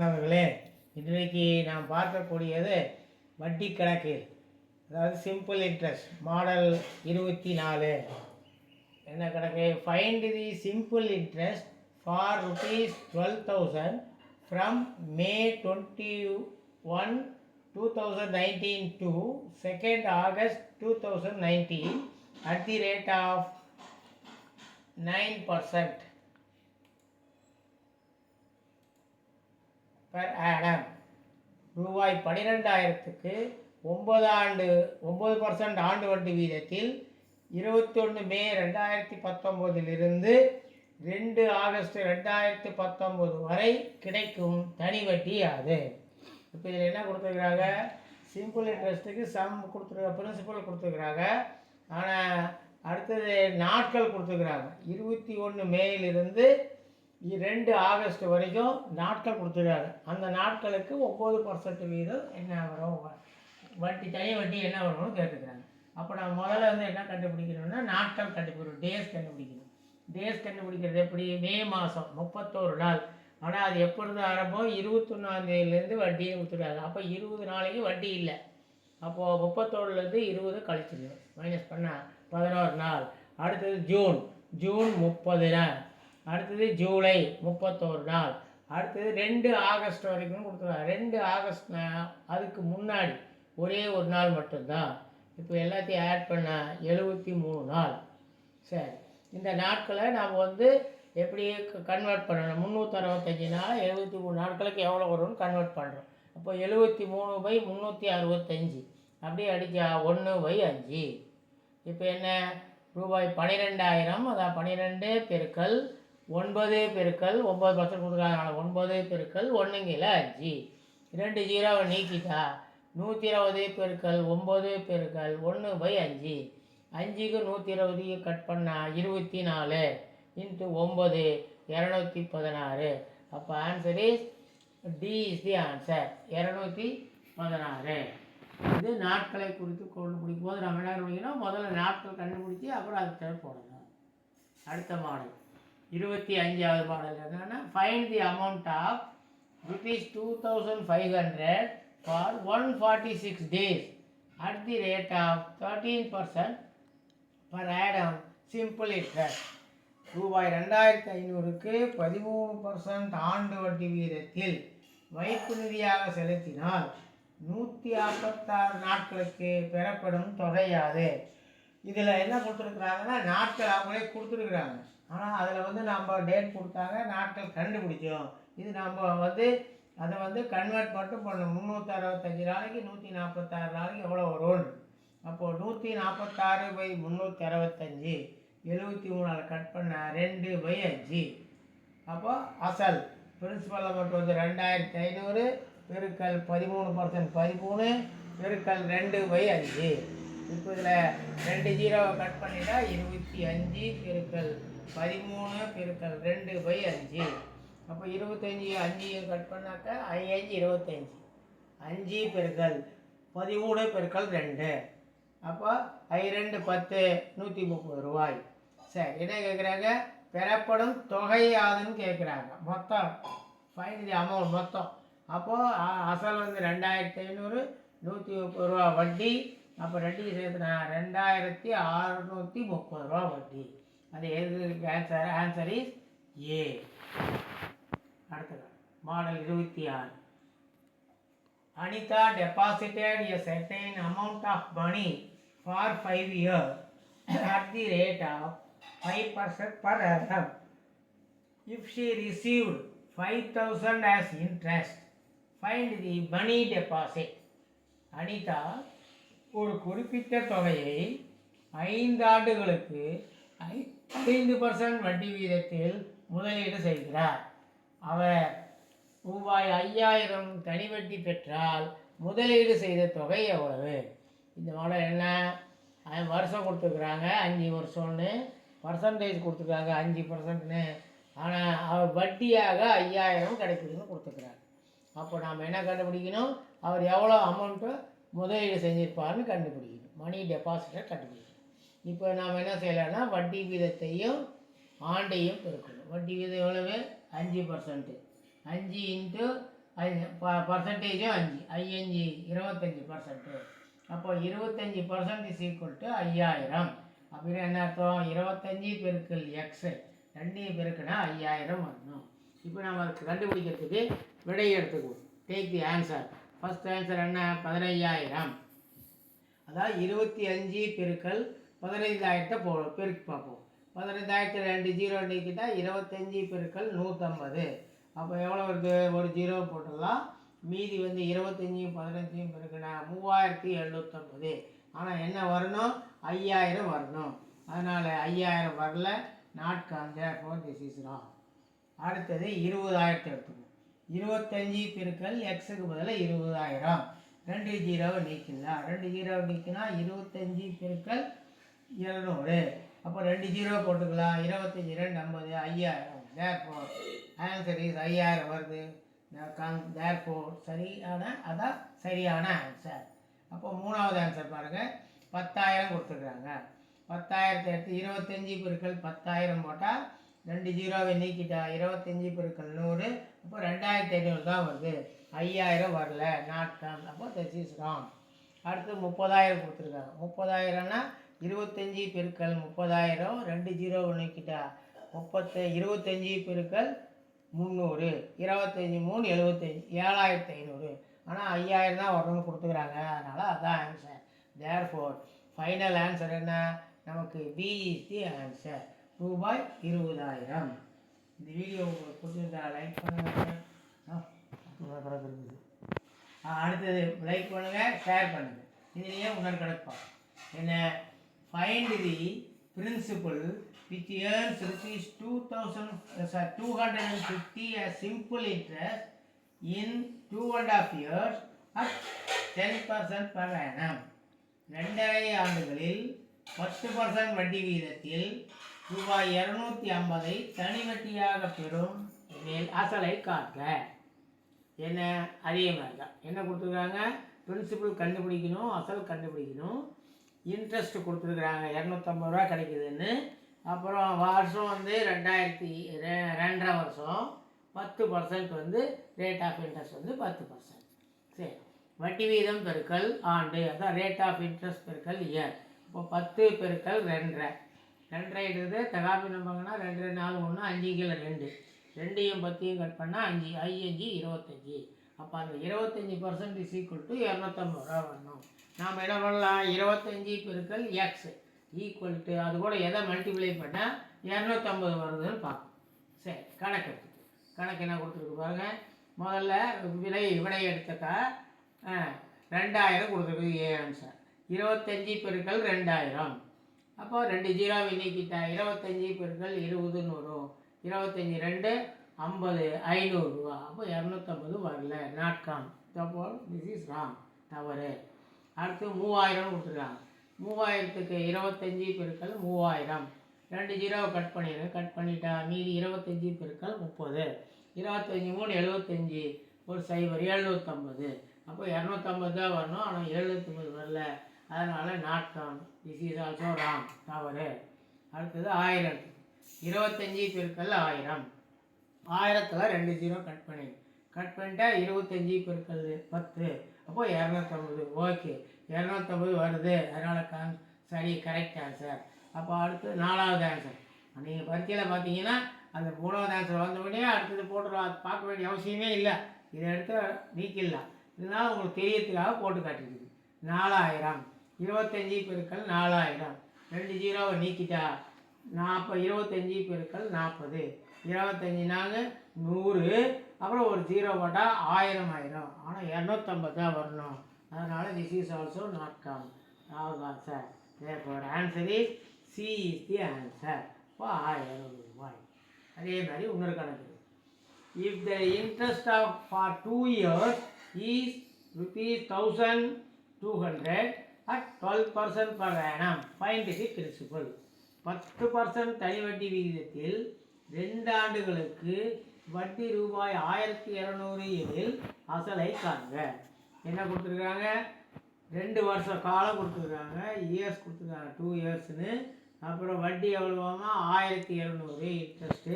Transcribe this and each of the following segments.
மாணவர்களே, இன்றைக்கு நாம் பார்க்கக்கூடியது வட்டி கணக்கு, அதாவது சிம்பிள் இன்ட்ரெஸ்ட் மாடல் 24. என்ன கணக்கு? Find the simple interest for ₹12,000 from May 21, 2019 to 2nd August 2019 at the rate of 9% per annum. ரூபாய் 12,000க்கு 9% ஆண்டு வட்டி வீதத்தில் 21 மே 2019 2 ஆகஸ்ட் 2019 வரை கிடைக்கும் தனி வட்டி அது. இப்போ இதில் என்ன கொடுத்துருக்குறாங்க? சிம்பிள் இன்ட்ரெஸ்ட்டுக்கு சம் கொடுத்துருக்க, பிரின்சிபல் கொடுத்துருக்குறாங்க. ஆனால் அடுத்தது நாட்கள் கொடுத்துருக்குறாங்க. 21 மேயிலிருந்து 2 ஆகஸ்ட் வரைக்கும் நாட்கள் கொடுத்துருக்காங்க. அந்த நாட்களுக்கு 9% வீதம் என்ன வரும், வட்டி தனி வட்டி என்ன வரும்னு கேட்டுக்கிறாங்க. அப்போ நம்ம முதல்ல என்ன கண்டுபிடிக்கணும்னா நாட்கள் கண்டுபிடிக்கணும், டேஸ் கண்டுபிடிக்கணும். டேஸ் கண்டுபிடிக்கிறது எப்படி? மே மாதம் 31 நாள். ஆனால் அது எப்பொழுது ஆரம்பம்? 21ஆம் வட்டியை கொடுத்துருக்காங்க. அப்போ 20 நாளைக்கு வட்டி இல்லை. அப்போது 31லேருந்து 20 கழிச்சிருக்கணும், மைனஸ் பண்ணால் 11 நாள். அடுத்தது ஜூன் 30 நாள். அடுத்தது ஜூலை 31 நாள். அடுத்தது 2 ஆகஸ்ட் வரைக்கும் கொடுத்துருவாங்க. 2 ஆகஸ்ட் அதுக்கு முன்னாடி ஒரே ஒரு நாள் மட்டும்தான். இப்போ எல்லாத்தையும் ஆட் பண்ணால் 73 நாள். சரி, இந்த நாட்களை நாம் எப்படி கன்வெர்ட் பண்ணணும்? 365 நாள் 73 நாட்களுக்கு எவ்வளோ வரும்னு கன்வெர்ட் பண்ணுறோம். அப்போ 73/365 அப்படியே அடித்தா 1/5. இப்போ என்ன? ரூபாய் 12,000, அதான் 12 பெருக்கல் 9 பெருக்கல் 9% கொடுக்குறாங்க. 9 பெருக்கல் 1/5. 2 0 நீக்கிட்டா 120 பெருக்கல் 9 பெருக்கல் 1/5. 5க்கு 120 கட் பண்ணால் 24 இன்ட்டு 9 216. அப்போ answer is D is the answer, 216. இது நாட்களை குறித்து கண்டுபிடிக்கும் போது நம்ம என்ன கண்டுபிடிக்கணும்? முதல்ல நாட்கள் கண்டுபிடிச்சி அப்புறம் அதுக்கு போடணும். அடுத்த மாடல் 25வது மாடல் என்னன்னா, find the amount of ₹2,500 for 146 days at the rate of 13% per annum simple interest. ரூபாய் 2,500க்கு 13% ஆண்டு வட்டி வீதத்தில் வைப்பு நிதியாக செலுத்தினால் 156 நாட்களுக்கு பெறப்படும் தொகையாது. இதில் என்ன கொடுத்துருக்குறாங்கன்னா, நாட்கள் அவங்களே கொடுத்துருக்குறாங்க. ஆனால் அதில் நம்ம டேட் கொடுத்தாங்க, நாட்கள் கண்டுபிடிச்சோம். இது நம்ம அதை கன்வெர்ட் மட்டும் பண்ணணும். 365 நாளைக்கு 146 நாளைக்கு எவ்வளோ வரும்னு. அப்போது 146/365 73 கட் பண்ணால் 2/5. அப்போ அசல் பிரின்சிபல் அமௌண்ட் 2,500 பெருக்கல் 13% 13 பெருக்கல் 2/5. இப்போ இதில் 2 0 கட் பண்ணிட்டா 25 பெருக்கல் 13 பெருக்கல் 2/5. அப்போ 25 5 கட் பண்ணாக்கா 5 25. 5 பெருக்கல் 13 பெருக்கல் 2. அப்போ 2 10 130 ரூபாய். சரி, என்ன கேட்குறாங்க? பெறப்படும் தொகை யாதுன்னு கேட்குறாங்க. மொத்தம் ஃபைண்ட் தி அமௌண்ட் மொத்தம். அப்போது அசல் 2,500, 130 ரூபா வட்டி. அப்போ ரெண்டையும் சேர்த்துனா 2,630 ரூபா வட்டி. அது எதுக்கு ஆன்சர் இஸ் ஏ. அடுத்தது model 26. Anita deposited a certain amount of money for 5 years at the rate of 5% per annum. If she received 5,000 as interest, find the money deposit. Anita ஒரு குறிப்பிட்ட தொகையை 5 ஆண்டுகளுக்கு 5% வட்டி வீதத்தில் முதலீடு செய்கிறார். அவர் ரூபாய் 5,000 தனி வட்டி பெற்றால் முதலீடு செய்த தொகை எவ்வளவு? இந்த மாடல் என்ன? வருஷம் கொடுத்துருக்குறாங்க 5 வருஷம்னு, பர்சன்டேஜ் கொடுத்துருக்காங்க 5%ன்னு. ஆனால் அவர் வட்டியாக 5,000 கிடைக்குதுன்னு கொடுத்துருக்குறாங்க. அப்போ நாம் என்ன கண்டுபிடிக்கணும்? அவர் எவ்வளோ அமௌண்ட்டு முதலீடு செஞ்சுருப்பார்னு கண்டுபிடிக்கணும். மணி டெபாசிட்டை கண்டுபிடிக்கணும். இப்போ நாம் என்ன செய்யலாம்னா, வட்டி வீதத்தையும் ஆண்டையும் பெருக்கணும். வட்டி வீதம் எவ்வளவு? 5%. 5 × பர்சன்டேஜும் 5 5 25%. அப்போ 25% இஸ் ஈக்குவல் டு 5000. அப்படின்னு என்ன அர்த்தம்? 25 பெருக்கல் எக்ஸ் ரெண்டையும் பெருக்குனா 5000 வரணும். இப்போ நம்ம அதுக்கு கண்டுபிடிக்கிறதுக்கு விடையை எடுத்துக்குவோம். Take the answer. First answer என்ன? 15000. அதாவது 25 பெருக்கல் 15000 பெருக்கு பார்ப்போம். 15000 2 0 நீக்கிட்டால் 25 பெருக்கல் 150. அப்போ எவ்வளோ வருது? ஒரு 0 போட்டுடலாம். மீதி 25 15 பெருக்குனா 3750. ஆனால் என்ன வரணும்? 5000 வரணும். அதனால் 5000 வரல. Not cancer. Four this is wrong. அடுத்தது 20000 எடுத்துக்கணும். 25 பெருக்கல் எக்ஸுக்கு பதிலாக 20000. 2 0 நீக்கலாம். 2 0 நீக்கினா 25 பெருக்கல் 200. அப்போ 2 0 போட்டுக்கலாம். 25 2 50 5000. தேர்ஃபோர் ஆன்சர் இஸ் 5000 வருது. தேர்ஃபோர் சரியான அதான் சரியான ஆன்சர். அப்போ மூணாவது ஆன்சர் பாருங்கள். 10000 கொடுத்துருக்குறாங்க. 10000 எடுத்து 25 பெருக்கல் 10000 போட்டால் 2 0 நீக்கிட்டா 25 பெருக்கல் 100. அப்போ 2500 தான் வருது. 5000 வரல. Not come. அப்போ திஸ் இஸ் ராங். அடுத்து 30000 கொடுத்துருக்காங்க. 30000னா 25 பெருக்கல் 30000. 2 0 நீக்கிட்டா 25 பெருக்கல் 300. 25 3 75 7500. ஆனால் 5000 தான் வரணும்னு கொடுத்துக்கிறாங்க. அதனால் அதான் ஆன்சர். தேர்ஃபோர் ஃபைனல் ஆன்சர் என்ன? நமக்கு பி இஸ் தி ஆன்சர். ரூபாய் 20000. இந்த வீடியோ உங்களுக்கு பிடிச்சிருந்தா லைக் பண்ணுங்கள். அடுத்தது லைக் பண்ணுங்கள், ஷேர் பண்ணுங்கள். இதுலேயே உணர் கிடப்போம் என்ன? Find the principal which earns rupees 250 as simple interest in 2.5 years at 10% per annum. 2.5 ஆண்டுகளில் 10% வட்டி வீதத்தில் ரூபாய் 250 தனி வட்டியாக பெறும் அசலை காண்க. என்ன? அதே மாதிரி தான். என்ன கொடுத்துருக்காங்க? பிரின்சிபல் கண்டுபிடிக்கணும், அசல் கண்டுபிடிக்கணும். இன்ட்ரெஸ்ட் கொடுத்துருக்குறாங்க 250 ரூபா கிடைக்குதுன்னு. அப்புறம் வருஷம் 2,2 வருஷம். 10% ரேட் ஆஃப் இன்ட்ரெஸ்ட் 10%. சரி, வட்டி வீதம் பெருக்கல் ஆண்டு, அதான் ரேட் ஆஃப் இன்ட்ரெஸ்ட் பெருக்கல் இயர். இப்போ 10 பெருக்கல் 2.5. 2.5 எடுத்து தகாப்பி நம்பங்கன்னா 2 4 1 5 கீழே 2. 2யும் 10யும் கட் பண்ணால் 5 5 25. அப்போ அந்த 25% இஸ் ஈக்குவல் டு 250 ரூபா வரணும். நாம் என்ன பண்ணலாம்? 25 பெருக்கல் எக்ஸ் ஈக்குவல் டு அது கூட எதை மல்டிப்ளை பண்ணால் 250 வருதுன்னு பார்ப்போம். சரி, கணக்கு என்ன கொடுத்துருக்கு பாருங்கள். முதல்ல விடை எடுத்துக்கா 2000 கொடுத்துருக்கு. A answer. 25 பெருக்கல் 2000. அப்போ 2 0 நீக்கிட்டா 25 பெருக்கல் 20ன்னு வரும். 25 2 50 500 ரூபா. அப்போ 250 வரல. Not come. அப்போ திஸ் இஸ் ராங், தவறு. அடுத்து 3000 கொடுத்துருக்காங்க. 3000க்கு 25 பெருக்கல் 3000. 2 0 கட் பண்ணிடுங்க. கட் பண்ணிட்டா மீதி 25 பெருக்கல் 30. 25 3 75 ஒரு 0 750. அப்போ 250 தான் வரணும். ஆனால் 750 வரல. அதனால் not come. This is also wrong, தவறு. அடுத்தது 1000. 25 பெருக்கல் 1000. 1000த்தில் 2 0 கட் பண்ணிட்டா 25 பெருக்கல் 10. அப்போ 250. ஓகே, 250 வருது. அதனால் சரி, கரெக்ட் ஆன்சர். அப்போ அடுத்து 4வது ஆன்சர். நீங்கள் பரீட்சையில் பார்த்தீங்கன்னா அந்த 3வது ஆன்சர் வந்தவுடனே அடுத்தது போட்டுடலாம். அது பார்க்க வேண்டிய அவசியமே இல்லை. இதை எடுத்து நீக்கிடலாம். இதனால் உங்களுக்கு தெரியறதுக்காக போட்டு காட்டிருக்குது. 4000. 25 பெருக்கல் 4000. 2 0 நீக்கிட்டா 25 பெருக்கல் 40. 25 4 100. அப்புறம் ஒரு 0 போட்டால் 1000 ஆயிரும். ஆனால் 250 தான் வரணும். அதனால் this is also not come. Answer. Therefore answer is C is the answer. இப்போ 1000 ரூபாய். அதே மாதிரி இன்னொரு கணக்கு. If the interest for 2 years is ₹1200 at 12% per annum, find the principal. 10% தனி வட்டி விகிதத்தில் 2 ஆண்டுகளுக்கு வட்டி ரூபாய் 1200 எனில் அசலை காண்க. என்ன கொடுத்துருக்காங்க? 2 வருஷ காலம் கொடுத்துருக்காங்க. இயர்ஸ் கொடுத்துருக்காங்க 2 இயர்ஸ்னு. அப்புறம் வட்டி எவ்வளோவாமா? 1200 இன்ட்ரெஸ்ட்டு.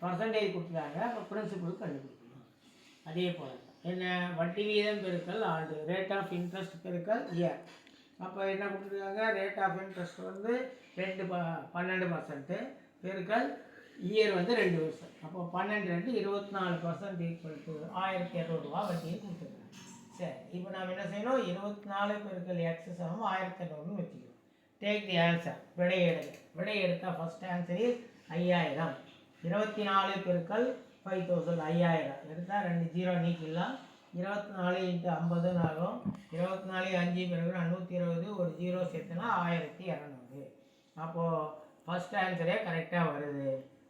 பர்சன்டேஜ் கொடுத்துருக்காங்க. அப்போ பிரின்சிபல் கண்டுபிடிக்கணும். அதே போல் என்ன வட்டி வீதம் பெருக்கல் ஆண்டு, ரேட் ஆஃப் இன்ட்ரெஸ்ட் பெருக்கல் இயர். அப்போ என்ன கொடுத்துருக்காங்க, ரேட் ஆஃப் இன்ட்ரெஸ்ட் வந்து 12% பெருக்கல் இயர் வந்து 2 வருஷம். அப்போ 12 24% ஈக்குவல் டு 1200 ரூபா வட்டியை கொடுத்துருக்காங்க. சரி, இப்போ நாம் என்ன செய்யணும், 24 பெருக்கல் எக்ஸ் சமம் 1200ன்னு வச்சுக்கிறோம். டேக் தி ஆன்சர், விடை எடுங்க. விடை எடுத்தால் ஃபஸ்ட் ஆன்சர் இஸ் 5000. 24 பெருக்கல் 5000 5000 எடுத்தால் 2 0 நீக்கிடலாம். 24 × 50 ஆகும். 24 5 பிறகு 120, ஒரு 0 சேர்த்துனா 1200. அப்போது ஃபஸ்ட் ஆன்சரே கரெக்டாக வருது,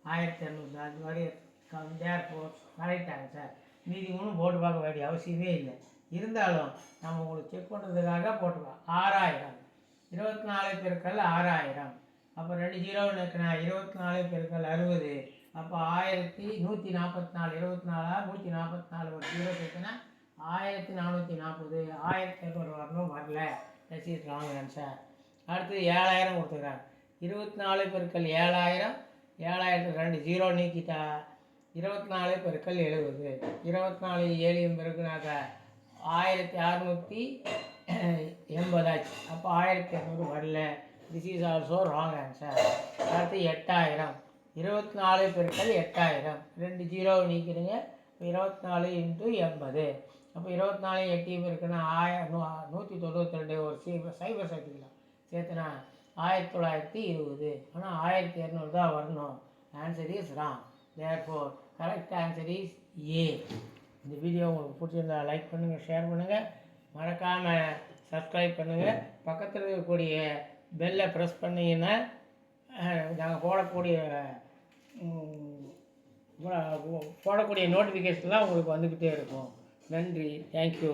1200. அது மாதிரி கரெக்ட் ஆன்சர். மீதி ஒன்றும் போட்டு பார்க்க வேண்டிய அவசியமே இல்லை. இருந்தாலும் நம்ம உங்களுக்கு செக் பண்ணுறதுக்காக போட்டுக்கலாம். 6000. 24 பெருக்கல் 6000. அப்போ 2 0 இருக்குன்னா 24 பெருக்கல் 60. அப்போ 1144. 24 144, ஒரு 0 சேர்த்துனா 1440. 1200 வரணும், வரல. That is wrong answer. அடுத்து 7000 கொடுத்துக்கிறாங்க. 24 பெருக்கல் 7000. 7000 2 0 நீக்கிட்டா 24 பெருக்கல் 70. 24 7 பெருக்குனாக்க 1680 ஆச்சு. அப்போ 1200 வரல. This is also wrong answer. அடுத்து 8000. 24 பெருக்கல் 8000. 2 0 நீக்கிடுங்க. 24 × 80. அப்போ 24 8 பெருக்குன்னா 192, ஒரு சைபர் சேர்த்துக்கலாம். சேர்த்துனா 1920. ஆனால் 1200 தான் வரணும். Answer is wrong. Therefore correct answer is A. இந்த வீடியோ உங்களுக்கு பிடிச்சிருந்தா லைக் பண்ணுங்கள், ஷேர் பண்ணுங்கள், மறக்காமல் சப்ஸ்கிரைப் பண்ணுங்கள். பக்கத்தில் இருக்கக்கூடிய பெல்லை ப்ரெஸ் பண்ணிங்கன்னா நாங்கள் போடக்கூடிய நோட்டிஃபிகேஷன்லாம் உங்களுக்கு வந்துக்கிட்டே இருக்கும். நன்றி, தேங்க்யூ.